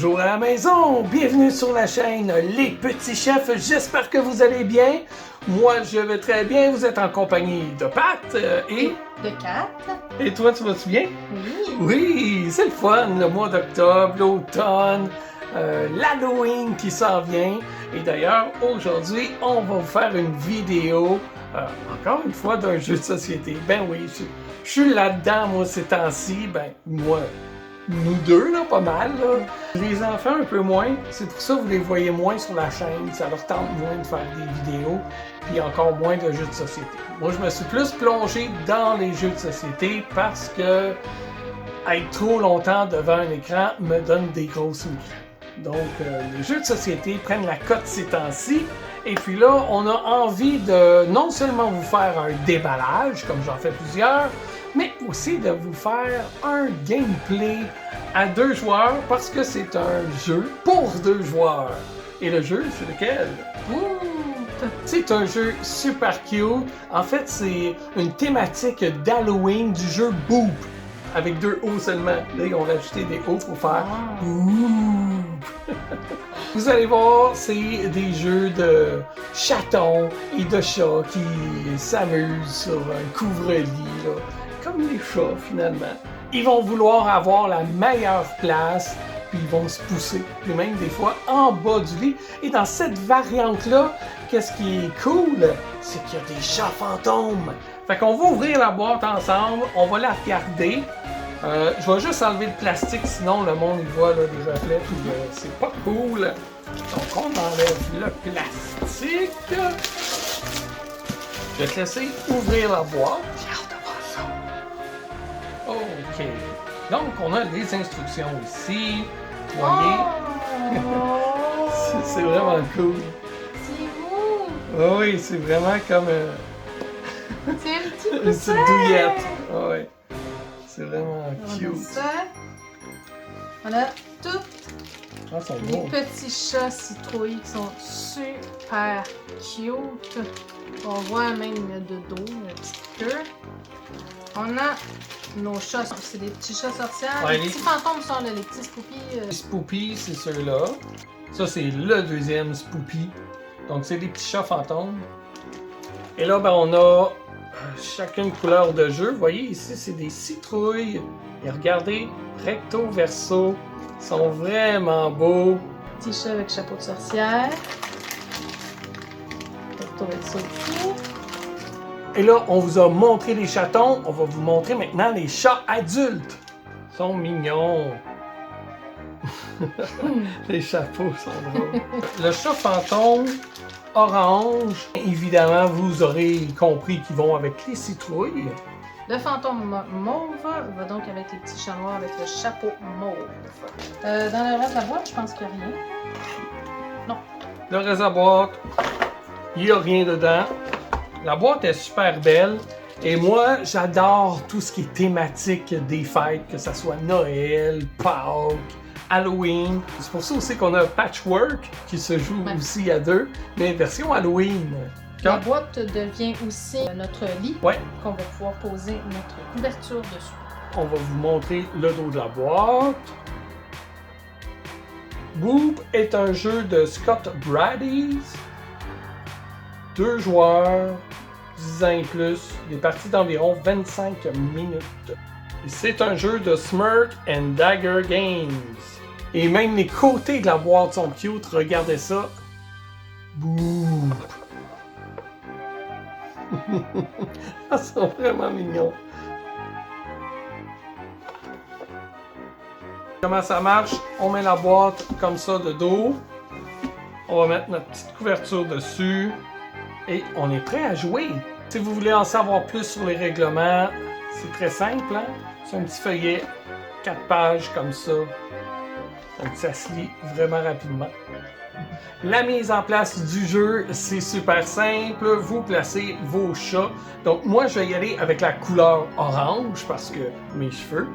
Bonjour à la maison, bienvenue sur la chaîne Les Petits Chefs, j'espère que vous allez bien. Moi je vais très bien, vous êtes en compagnie de Pat et... De Kat. Et toi tu vas-tu bien? Oui. Oui, c'est le fun, le mois d'octobre, l'automne, l'Halloween qui s'en vient. Et d'ailleurs, aujourd'hui, on va vous faire une vidéo, encore une fois, d'un jeu de société. Ben oui, je suis là-dedans, moi, ces temps-ci. Ben, moi, nous deux, là, pas mal, là. Les enfants, un peu moins. C'est pour ça que vous les voyez moins sur la chaîne. Ça leur tente moins de faire des vidéos, puis encore moins de jeux de société. Moi, je me suis plus plongé dans les jeux de société parce que être trop longtemps devant un écran me donne des grosses migraines. Donc, les jeux de société prennent la cote ces temps-ci. Et puis là, on a envie de non seulement vous faire un déballage, comme j'en fais plusieurs, mais aussi de vous faire un gameplay à 2 joueurs parce que c'est un jeu pour 2 joueurs. Et le jeu, c'est lequel? C'est un jeu super cute. En fait, c'est une thématique d'Halloween du jeu Boop. Avec 2 O seulement. Là, ils ont rajouté des O pour faire Boop. Vous allez voir, c'est des jeux de chatons et de chats qui s'amusent sur un couvre-lit, là. Comme les chats, finalement. Ils vont vouloir avoir la meilleure place, puis ils vont se pousser, puis même des fois en bas du lit. Et dans cette variante-là, qu'est-ce qui est cool, c'est qu'il y a des chats fantômes. Fait qu'on va ouvrir la boîte ensemble, on va la regarder. Je vais juste enlever le plastique, sinon le monde il voit là, des reflets, puis c'est pas cool. Donc on enlève le plastique. Je vais te laisser ouvrir la boîte. J'ai hâte de voir ça. OK. Donc on a les instructions ici. Vous voyez? C'est vraiment cool. C'est beau. Oui, c'est vraiment comme C'est un petit une poussin. petite douillette. Oui. C'est vraiment On a cute. ça. On a tous Ah, ils sont les beaux. petits chats citrouilles qui sont super cute. On voit même le dodo, la petite queue. On a nos chats, c'est des petits chats sorcières. Ouais, les petits fantômes sont là, les petits spoopies. Les Spoopy, c'est ceux-là. Ça, c'est le deuxième Spoopy. Donc, c'est des petits chats fantômes. Et là, ben, on a chacune couleur de jeu. Vous voyez, ici, c'est des citrouilles. Et regardez, recto, verso. Ils sont vraiment beaux. Petit chat avec chapeau de sorcière. Recto verso ici. Et là, on vous a montré les chatons. On va vous montrer maintenant les chats adultes. Ils sont mignons. Les chapeaux sont drôles. Le chat fantôme orange, évidemment, vous aurez compris qu'ils vont avec les citrouilles. Le fantôme mauve va donc avec les petits chats noirs avec le chapeau mauve. Dans le reste de la boîte, je pense qu'il n'y a rien. Non. Le reste de la boîte, il n'y a rien dedans. La boîte est super belle. Et moi, j'adore tout ce qui est thématique des fêtes, que ce soit Noël, Pâques, Halloween. C'est pour ça aussi qu'on a Patchwork, qui se joue aussi à 2, mais version Halloween. La boîte devient aussi notre lit, Ouais. qu'on va pouvoir poser notre couverture dessus. On va vous montrer le dos de la boîte. Boop est un jeu de Scott Bradys. 2 joueurs, 10 ans et plus. Des parties d'environ 25 minutes. Et c'est un jeu de Smirk and Dagger Games. Et même les côtés de la boîte sont cute. Regardez ça. Boop. Ils sont vraiment mignons. Comment ça marche? On met la boîte comme ça de dos. On va mettre notre petite couverture dessus. Et on est prêt à jouer. Si vous voulez en savoir plus sur les règlements, c'est très simple, hein? C'est un petit feuillet, 4 pages comme ça. Donc ça se lit vraiment rapidement. La mise en place du jeu, c'est super simple. Vous placez vos chats. Donc moi, je vais y aller avec la couleur orange parce que mes cheveux.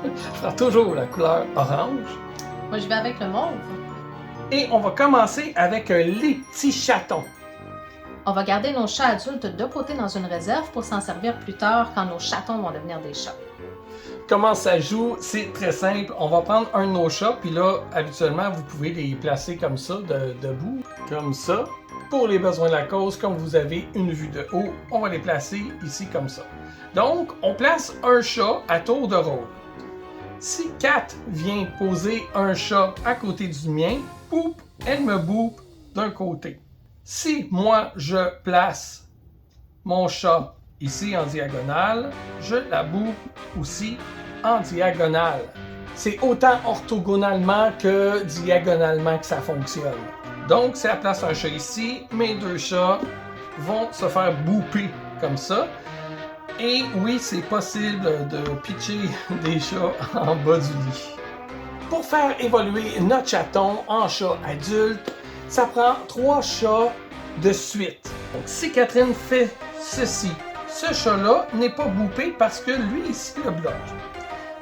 Je prends toujours la couleur orange. Moi, je vais avec le mauve. Et on va commencer avec les petits chatons. On va garder nos chats adultes de côté dans une réserve pour s'en servir plus tard quand nos chatons vont devenir des chats. Comment ça joue? C'est très simple. On va prendre un de nos chats, puis là, habituellement, vous pouvez les placer comme ça, debout, comme ça. Pour les besoins de la cause, comme vous avez une vue de haut, on va les placer ici comme ça. Donc, on place un chat à tour de rôle. Si Kat vient poser un chat à côté du mien, boum, elle me boupe d'un côté. Si moi, je place mon chat ici en diagonale, je la boupe aussi en diagonale. C'est autant orthogonalement que diagonalement que ça fonctionne. Donc, si elle place un chat ici, mes deux chats vont se faire bouper comme ça. Et oui, c'est possible de pitcher des chats en bas du lit. Pour faire évoluer notre chaton en chat adulte, ça prend 3 chats de suite. Donc, si Catherine fait ceci, ce chat-là n'est pas boupé parce que lui ici le bloque.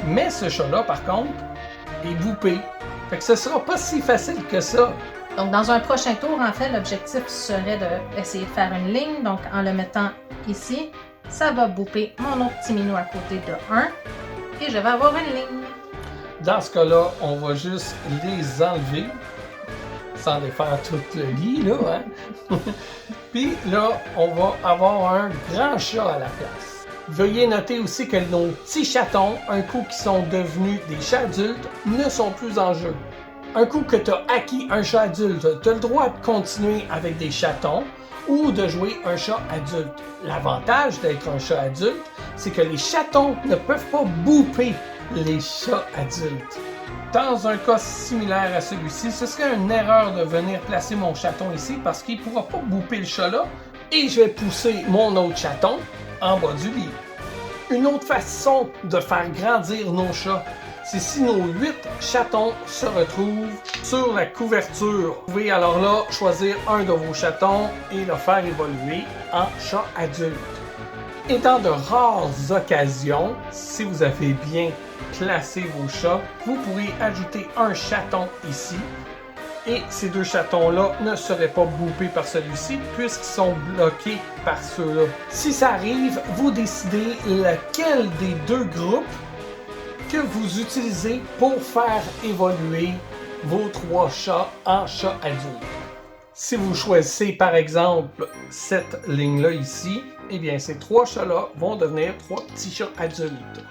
Mais ce chat-là, par contre, est boupé. Fait que ce sera pas si facile que ça. Donc, dans un prochain tour, en fait, l'objectif serait d'essayer de faire une ligne. Donc, en le mettant ici, ça va bouper mon autre petit minou à côté de 1 et je vais avoir une ligne. Dans ce cas-là, on va juste les enlever sans défaire tout le lit, là, hein? Puis là, on va avoir un grand chat à la place. Veuillez noter aussi que nos petits chatons, un coup qu'ils sont devenus des chats adultes, ne sont plus en jeu. Un coup que tu as acquis un chat adulte, tu as le droit de continuer avec des chatons ou de jouer un chat adulte. L'avantage d'être un chat adulte, c'est que les chatons ne peuvent pas bouper les chats adultes. Dans un cas similaire à celui-ci, ce serait une erreur de venir placer mon chaton ici parce qu'il ne pourra pas bouper le chat là et je vais pousser mon autre chaton en bas du lit. Une autre façon de faire grandir nos chats, c'est si nos 8 chatons se retrouvent sur la couverture. Vous pouvez alors là choisir un de vos chatons et le faire évoluer en chat adulte. Et dans de rares occasions, si vous avez bien classé vos chats, vous pourrez ajouter un chaton ici. Et ces 2 chatons-là ne seraient pas boupés par celui-ci puisqu'ils sont bloqués par ceux-là. Si ça arrive, vous décidez lequel des 2 groupes que vous utilisez pour faire évoluer vos 3 chats en chats adultes. Si vous choisissez par exemple cette ligne-là ici, eh bien ces 3 chats-là vont devenir 3 petits chats adultes.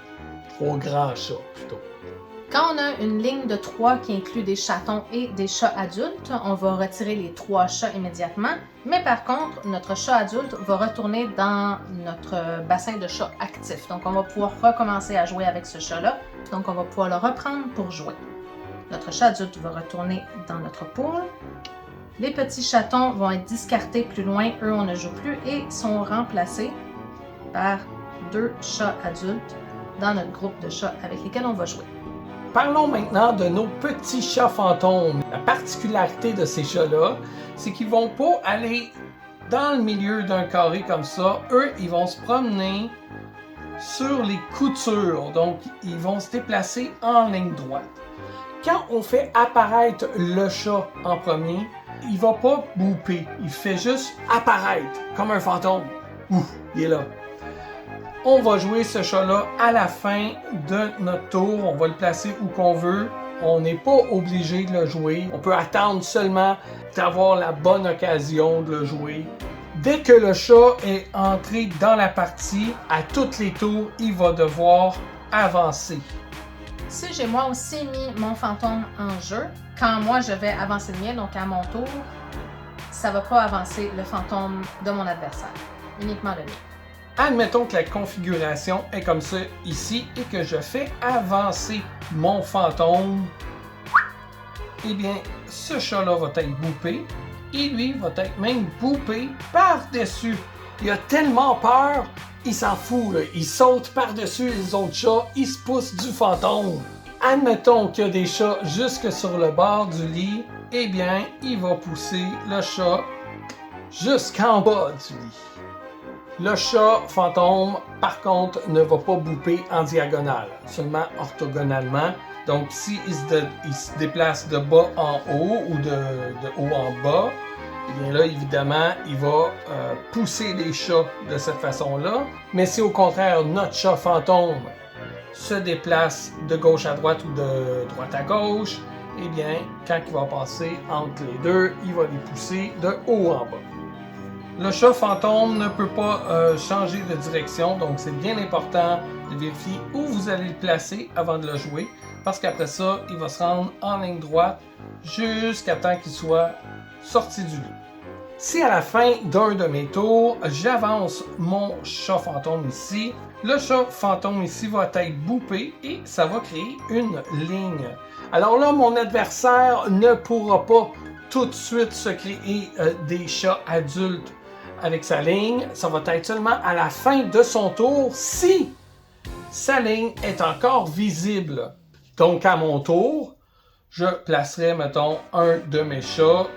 3 grands chats plutôt. Quand on a une ligne de 3 qui inclut des chatons et des chats adultes, on va retirer les 3 chats immédiatement. Mais par contre, notre chat adulte va retourner dans notre bassin de chats actif. Donc, on va pouvoir recommencer à jouer avec ce chat-là. Donc, on va pouvoir le reprendre pour jouer. Notre chat adulte va retourner dans notre pool. Les petits chatons vont être discartés plus loin. Eux, on ne joue plus et sont remplacés par 2 chats adultes dans notre groupe de chats avec lesquels on va jouer. Parlons maintenant de nos petits chats fantômes. La particularité de ces chats-là, c'est qu'ils vont pas aller dans le milieu d'un carré comme ça. Eux, ils vont se promener sur les coutures. Donc, ils vont se déplacer en ligne droite. Quand on fait apparaître le chat en premier, il va pas bouper. Il fait juste apparaître comme un fantôme. Ouf, il est là. On va jouer ce chat-là à la fin de notre tour. On va le placer où qu'on veut. On n'est pas obligé de le jouer. On peut attendre seulement d'avoir la bonne occasion de le jouer. Dès que le chat est entré dans la partie, à tous les tours, il va devoir avancer. Si j'ai moi aussi mis mon fantôme en jeu, quand moi je vais avancer le mien, donc à mon tour, ça ne va pas avancer le fantôme de mon adversaire, uniquement le mien. Admettons que la configuration est comme ça ici et que je fais avancer mon fantôme. Eh bien, ce chat-là va être boupé et lui va être même boupé par-dessus. Il a tellement peur, il s'en fout, là. Il saute par-dessus les autres chats, il se pousse du fantôme. Admettons qu'il y a des chats jusque sur le bord du lit, eh bien, il va pousser le chat jusqu'en bas du lit. Le chat fantôme, par contre, ne va pas bouper en diagonale, seulement orthogonalement. Donc, s'il se déplace de bas en haut ou de haut en bas, eh bien là, évidemment, il va pousser les chats de cette façon-là. Mais si au contraire, notre chat fantôme se déplace de gauche à droite ou de droite à gauche, eh bien, quand il va passer entre les deux, il va les pousser de haut en bas. Le chat fantôme ne peut pas changer de direction, donc c'est bien important de vérifier où vous allez le placer avant de le jouer, parce qu'après ça, il va se rendre en ligne droite jusqu'à temps qu'il soit sorti du lit. Si à la fin d'un de mes tours, j'avance mon chat fantôme ici, le chat fantôme ici va être boopé et ça va créer une ligne. Alors là, mon adversaire ne pourra pas tout de suite se créer des chats adultes avec sa ligne. Ça va être seulement à la fin de son tour si sa ligne est encore visible. Donc à mon tour, je placerai, mettons, un de mes chats.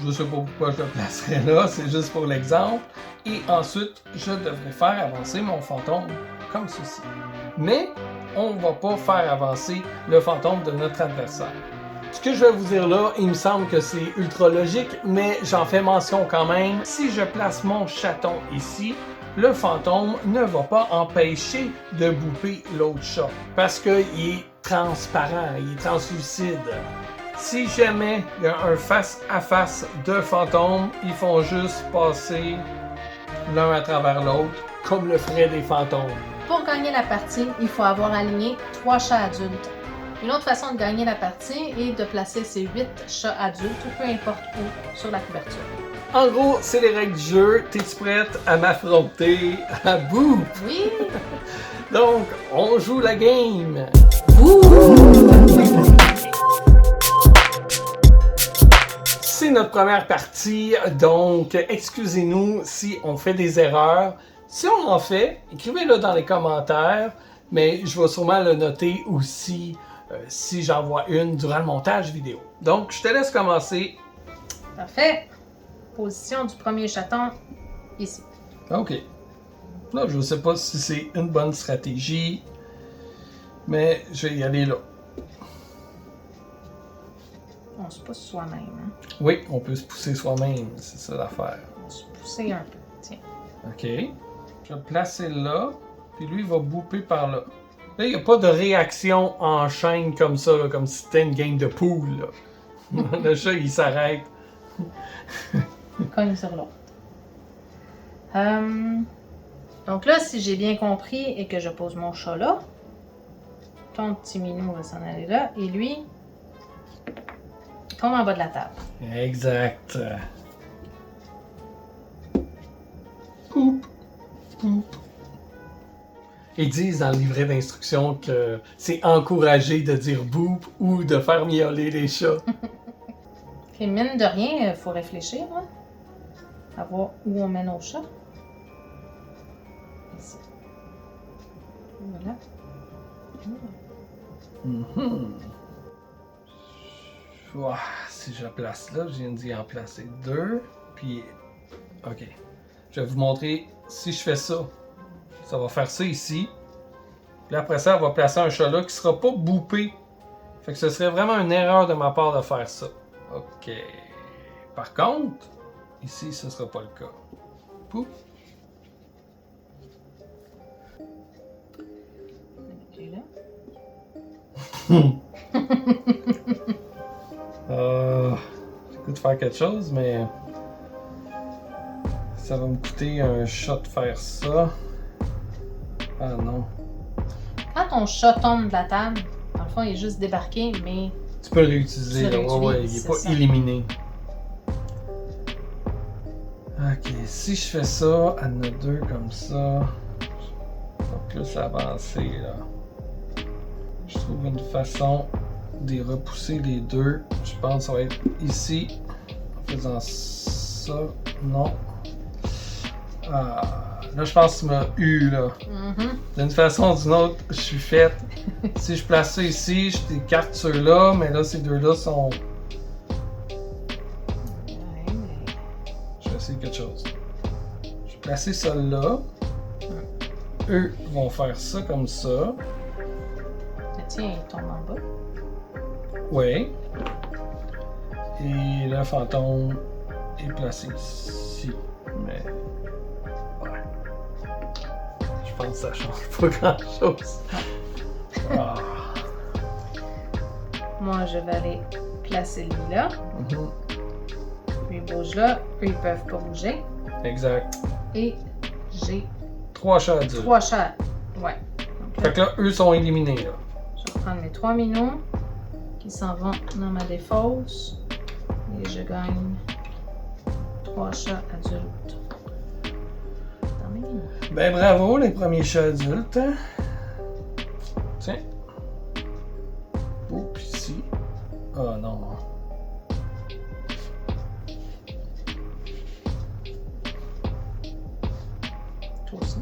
Je ne sais pas pourquoi je le placerai là, c'est juste pour l'exemple. Et ensuite, je devrais faire avancer mon fantôme comme ceci. Mais on ne va pas faire avancer le fantôme de notre adversaire. Ce que je vais vous dire là, il me semble que c'est ultra logique, mais j'en fais mention quand même. Si je place mon chaton ici, le fantôme ne va pas empêcher de bouffer l'autre chat parce qu'il est transparent, il est translucide. Si jamais il y a un face-à-face de fantômes, ils font juste passer l'un à travers l'autre, comme le feraient des fantômes. Pour gagner la partie, il faut avoir aligné 3 chats adultes. Une autre façon de gagner la partie est de placer ces 8 chats adultes, peu importe où, sur la couverture. En gros, c'est les règles du jeu. T'es-tu prête à m'affronter à bout? Oui! Donc, on joue la game! C'est notre première partie, donc excusez-nous si on fait des erreurs. Si on en fait, écrivez-le dans les commentaires, mais je vais sûrement le noter aussi si j'en vois une durant le montage vidéo. Donc, je te laisse commencer. Parfait! Position du premier chaton, ici. OK. Là, je ne sais pas si c'est une bonne stratégie, mais je vais y aller là. On se pousse soi-même. Hein? Oui, on peut se pousser soi-même, c'est ça l'affaire. On va se pousser un peu. Tiens. OK. Je vais le placer là, puis lui, il va bouper par là. Là, il n'y a pas de réaction en chaîne comme ça, là, comme si c'était une game de poule. Là. Le chat, il s'arrête. Cogne sur l'autre. Donc là, si j'ai bien compris et que je pose mon chat là, ton petit minou va s'en aller là, et lui tombe en bas de la table. Exact. Poup, poup. Ils disent dans le livret d'instructions que c'est encouragé de dire boop ou de faire miauler les chats. Et mine de rien, il faut réfléchir, hein, à voir où on met nos chats. Ici. Voilà. Ouah, si je la place là, je viens d'y en placer 2. Puis, ok. Je vais vous montrer si je fais ça. Ça va faire ça ici. Puis après ça, on va placer un chat là qui sera pas boopé. Fait que ce serait vraiment une erreur de ma part de faire ça. Ok. Par contre, ici, ce sera pas le cas. Pouf. Et là. J'ai le goût de faire quelque chose, mais ça va me coûter un chat de faire ça. Ah non. Quand ton chat tombe de la table, dans le fond, il est juste débarqué, mais Tu peux le réutiliser, Tu là. réutilises, Ouais, il c'est est pas ça. éliminé. Ok, si je fais ça, à nos deux comme ça, ça va plus avancer là. Je trouve une façon de repousser les deux. Je pense que ça va être ici. En faisant ça. Non. Ah, là, je pense que tu m'as eu là. D'une façon ou d'une autre, je suis faite. Si je place ça ici, je t'écarte ceux-là, mais là, ces deux-là sont. Je vais essayer quelque chose. Je vais placer ça là. Eux vont faire ça comme ça. tiens, il tombe en bas. Oui. Et le fantôme est placé ici. Mais. Ouais. Je pense que ça change pas grand chose. moi, je vais aller placer lui là. Mhm. Lui bouge là. Eux, ils peuvent pas bouger. Exact. Et j'ai 3 chats adultes. 3 chats. Ouais. Donc, Fait que là, eux sont éliminés, là. je vais prendre mes 3 minous qui s'en vont dans ma défausse. Et je gagne 3 chats adultes. Dans mes minous. Ben bravo, les premiers chats adultes. Hein? Tiens. Oups, ici. Ah non. Toi aussi.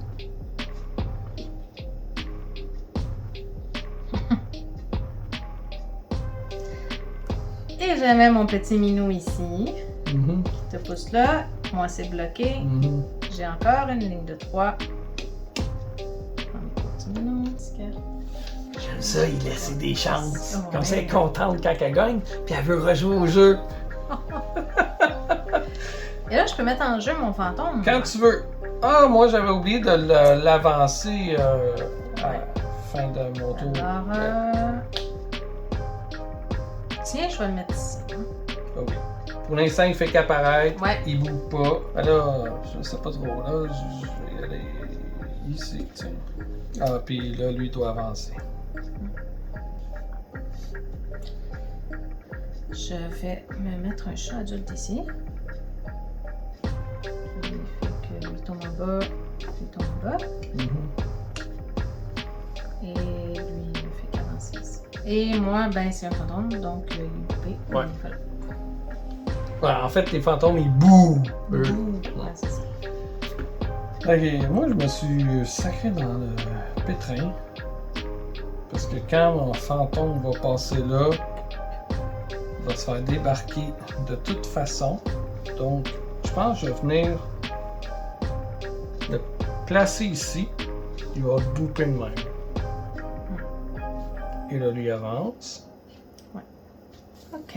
Et je mets mon petit minou ici. Mhm. Qui te pousse là. Moi, c'est bloqué. Mhm. J'ai encore une ligne de 3. J'aime ça, il laisse des chances. Ouais. Comme ça, elle est contente quand elle gagne, puis elle veut rejouer au jeu. Et là, je peux mettre en jeu mon fantôme. Quand tu veux. Ah, moi, j'avais oublié de l'avancer à la fin de mon tour. Alors, tiens, je vais le mettre ici. Hein. Ok. Pour l'instant, il fait qu'apparaître. Ouais. Il bouge pas. Alors, je sais pas trop. Là, je vais y aller ici, tiens. Ah, puis là, lui, il doit avancer. Je vais me mettre un chat adulte ici. Il fait que lui tombe en bas, lui tombe en bas. Mhm. Et lui, il fait qu'avancer ici. Et moi, ben, c'est un fantôme, donc il est coupé. Ouais. Voilà. Ouais, en fait, les fantômes, ils bougent. eux. Ouais, c'est ça. Ok, moi, je me suis sacré dans le pétrin. Parce que quand mon fantôme va passer là, il va se faire débarquer de toute façon. Donc, je pense que je vais venir le placer ici. Il va bouper de même. Et là, lui avance. Ok.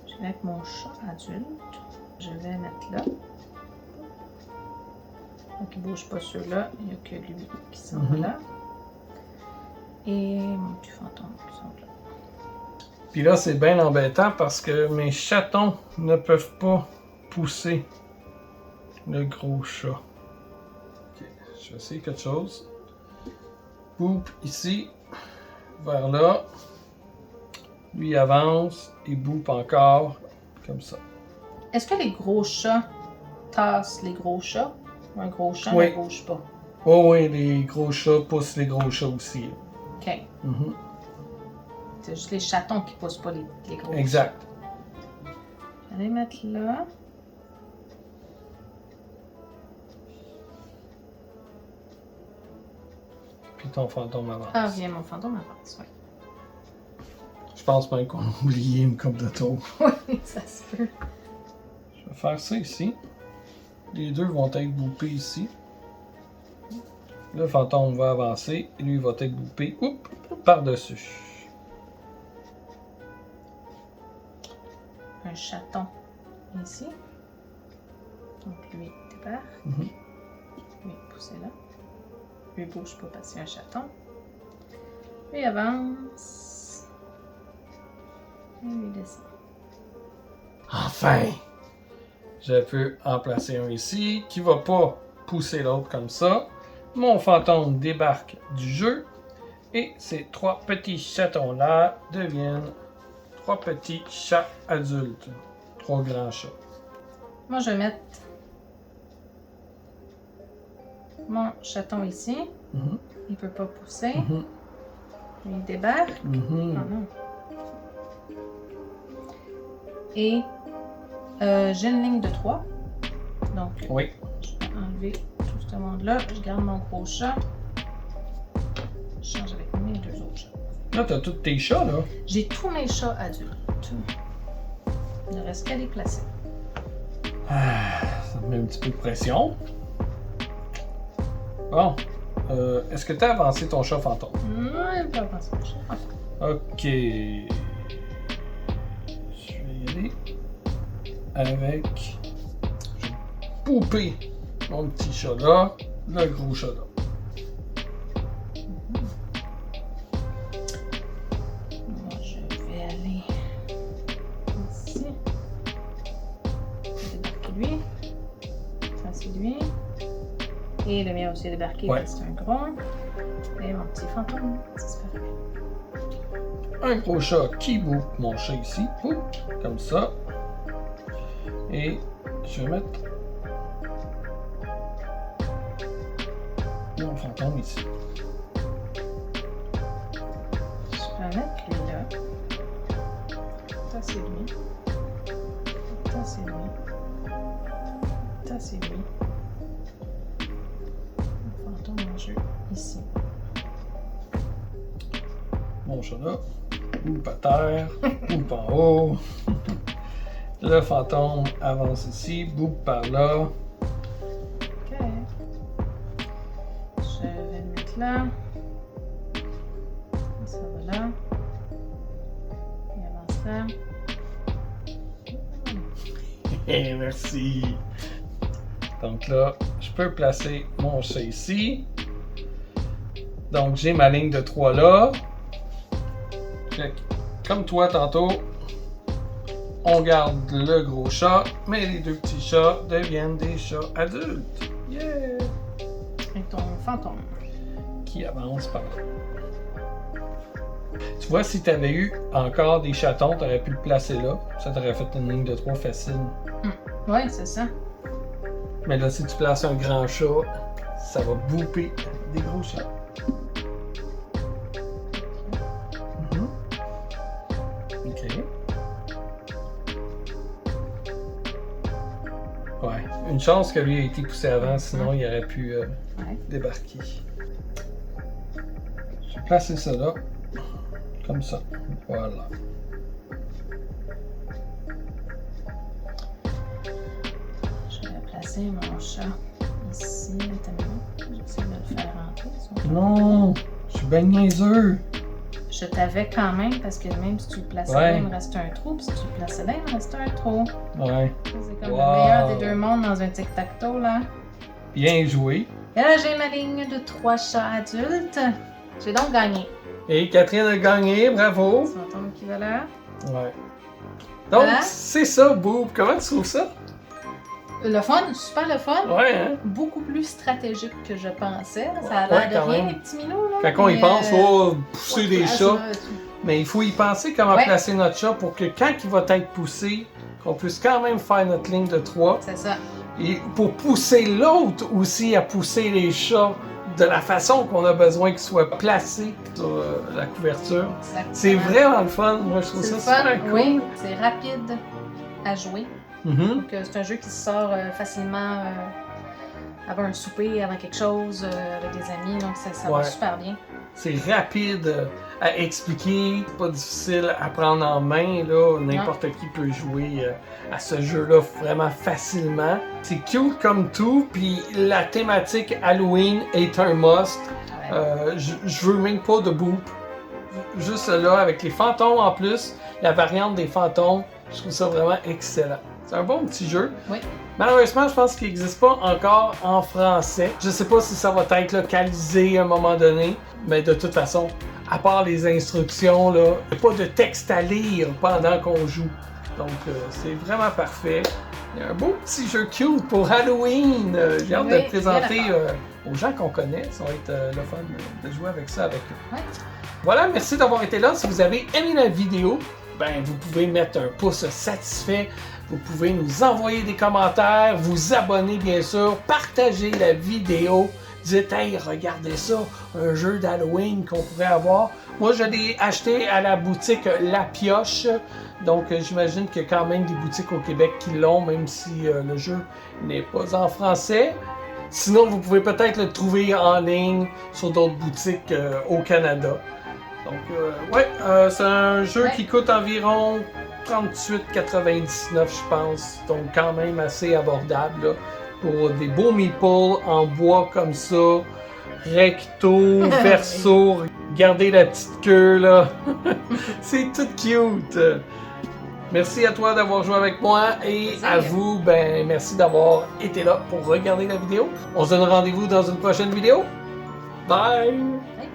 Je vais avec mon chat adulte. Je vais mettre là. Donc, il ne bouge pas ceux-là. Il n'y a que lui qui s'en va Mhm. là. Et mon petit fantôme qui s'en va là. Puis là, c'est bien embêtant parce que mes chatons ne peuvent pas pousser le gros chat. Ok, je vais essayer quelque chose. Boop ici, vers là. Lui il avance, il boop encore, comme ça. Est-ce que les gros chats tassent les gros chats? Ou un gros chat Oui. ne bouge pas? Oh oui, les gros chats poussent les gros chats aussi. là. Ok. Mhm. C'est juste les chatons qui poussent pas les gros Exact. chats. Je vais les mettre là. Puis ton fantôme avance. Ah, viens, mon fantôme avance, oui. Je pense même qu'on a oublié une coupe de tour. Oui, ça se peut. Je vais faire ça ici. Les deux vont être boopés ici. Le fantôme va avancer et lui va être boopé par-dessus. Un chaton ici. Donc lui débarque. Mhm. Lui poussé là. Lui bouge pas parce qu'il y a un chaton. Lui avance. Et lui descend. Enfin! Je peux en placer un ici qui va pas pousser l'autre comme ça. Mon fantôme débarque du jeu et ces trois petits chatons-là deviennent trois petits chats adultes. Trois grands chats. Moi, je vais mettre mon chaton ici. Mhm. Il peut pas pousser. Mhm. Lui, il débarque. Mhm. Ah non. Et j'ai une ligne de 3. Donc, Oui. je vais enlever tout ce monde-là. Je garde mon gros chat. Je change avec mes deux autres chats. Là, t'as tous tes chats, là. J'ai tous mes chats adultes. Il ne reste qu'à les placer. Ça me met un petit peu de pression. Bon. Est-ce que t'as avancé ton chat fantôme? Non, il peut avancer mon chat. Ok. Je vais y aller avec. Je vais pouper mon petit chat là, le gros chat là. Et le mien aussi est débarqué, Ouais. c'est un gros. Et mon petit fantôme disparaît. Un gros chat qui bouffe mon chat ici. Bouf, comme ça. Et je vais mettre mon fantôme ici. Je peux en mettre lui là. Ça c'est lui. Ça c'est lui. Ça c'est lui. Le fantôme en jeu ici. Mon chat là. Bouf à terre. Bouf en haut. Le fantôme avance ici. Bouf par là. Ok. Je vais le mettre là. Ça va là. Il avance là. Et merci. Donc là, je peux placer mon chat ici. Donc j'ai ma ligne de 3 là. Fait que, comme toi tantôt, on garde le gros chat, mais les deux petits chats deviennent des chats adultes. Yeah! Et ton fantôme. Qui avance par là. Tu vois, si tu avais eu encore des chatons, tu aurais pu le placer là. Ça t'aurait fait une ligne de 3 facile. Ouais, c'est ça. Mais là, si tu places un grand chat, ça va bouffer des gros chats. Mhm. Ok. Ouais. Une chance que lui ait été poussé avant, sinon il aurait pu Ouais. débarquer. Je vais placer ça là. Comme ça. Voilà. Je vais placer mon chat ici. Attends, j'essaie de le faire rentrer. Non! Je suis ben niaiseux! Je t'avais quand même, parce que même si tu le plaçais Ouais. là, il me restait un trou. Puis si tu le plaçais là, il me restait un trou. Ouais. Ça, c'est comme Wow. le meilleur des deux mondes dans un tic-tac-toe, là. Bien joué. Et là, j'ai ma ligne de 3 chats adultes. J'ai donc gagné. Et Catherine a gagné, bravo! C'est mon tour équivalent. Ouais. Donc, Voilà. c'est ça, Boop. Comment tu trouves ça? Le fun, super le fun. Ouais, hein? Beaucoup plus stratégique que je pensais. Ça a Ouais, l'air quand de rien, même. les petits minous, là. Quand on y mais, pense, oh, pousser ouais, des place, chats. là, Mais il faut y penser comment Ouais. placer notre chat pour que quand il va être poussé, qu'on puisse quand même faire notre ligne de 3. c'est ça. Et pour pousser l'autre aussi à pousser les chats de la façon qu'on a besoin qu'ils soient placés sur la couverture. Exactement. C'est vraiment le fun. Moi, je trouve C'est ça le fun, super cool. oui. C'est rapide à jouer. Mhm. Donc, c'est un jeu qui se sort facilement avant un souper, avant quelque chose, avec des amis. Donc, ça va Ouais. super bien. C'est rapide à expliquer, c'est pas difficile à prendre en main. Là. N'importe qui peut jouer à ce jeu-là vraiment facilement. C'est cute comme tout, puis la thématique Halloween est un must. Ouais. Je veux même pas de Boop. Juste là, avec les fantômes en plus, la variante des fantômes, je trouve ça vraiment excellent. C'est un bon petit jeu. Oui. Malheureusement, je pense qu'il n'existe pas encore en français. Je sais pas si ça va être localisé à un moment donné, mais de toute façon, à part les instructions, là, il n'y a pas de texte à lire pendant qu'on joue. Donc, c'est vraiment parfait. Il y a un beau petit jeu cute pour Halloween. J'ai hâte de Oui, le présenter bien aux gens qu'on connaît. Ça va être le fun de jouer avec ça avec eux. Ouais. Voilà, merci d'avoir été là. Si vous avez aimé la vidéo, ben, vous pouvez mettre un pouce satisfait. Vous pouvez nous envoyer des commentaires, vous abonner bien sûr, partager la vidéo. Dites, hey, regardez ça, un jeu d'Halloween qu'on pourrait avoir. Moi, je l'ai acheté à la boutique La Pioche. Donc, j'imagine qu'il y a quand même des boutiques au Québec qui l'ont, même si le jeu n'est pas en français. Sinon, vous pouvez peut-être le trouver en ligne sur d'autres boutiques au Canada. Donc, ouais, c'est un jeu qui coûte environ 38,99 je pense. Donc, quand même assez abordable là, pour des beaux meeples en bois comme ça. Recto, verso, regardez la petite queue là. C'est tout cute. Merci à toi d'avoir joué avec moi et à vous, ben merci d'avoir été là pour regarder la vidéo. On se donne rendez-vous dans une prochaine vidéo. Bye! Bye.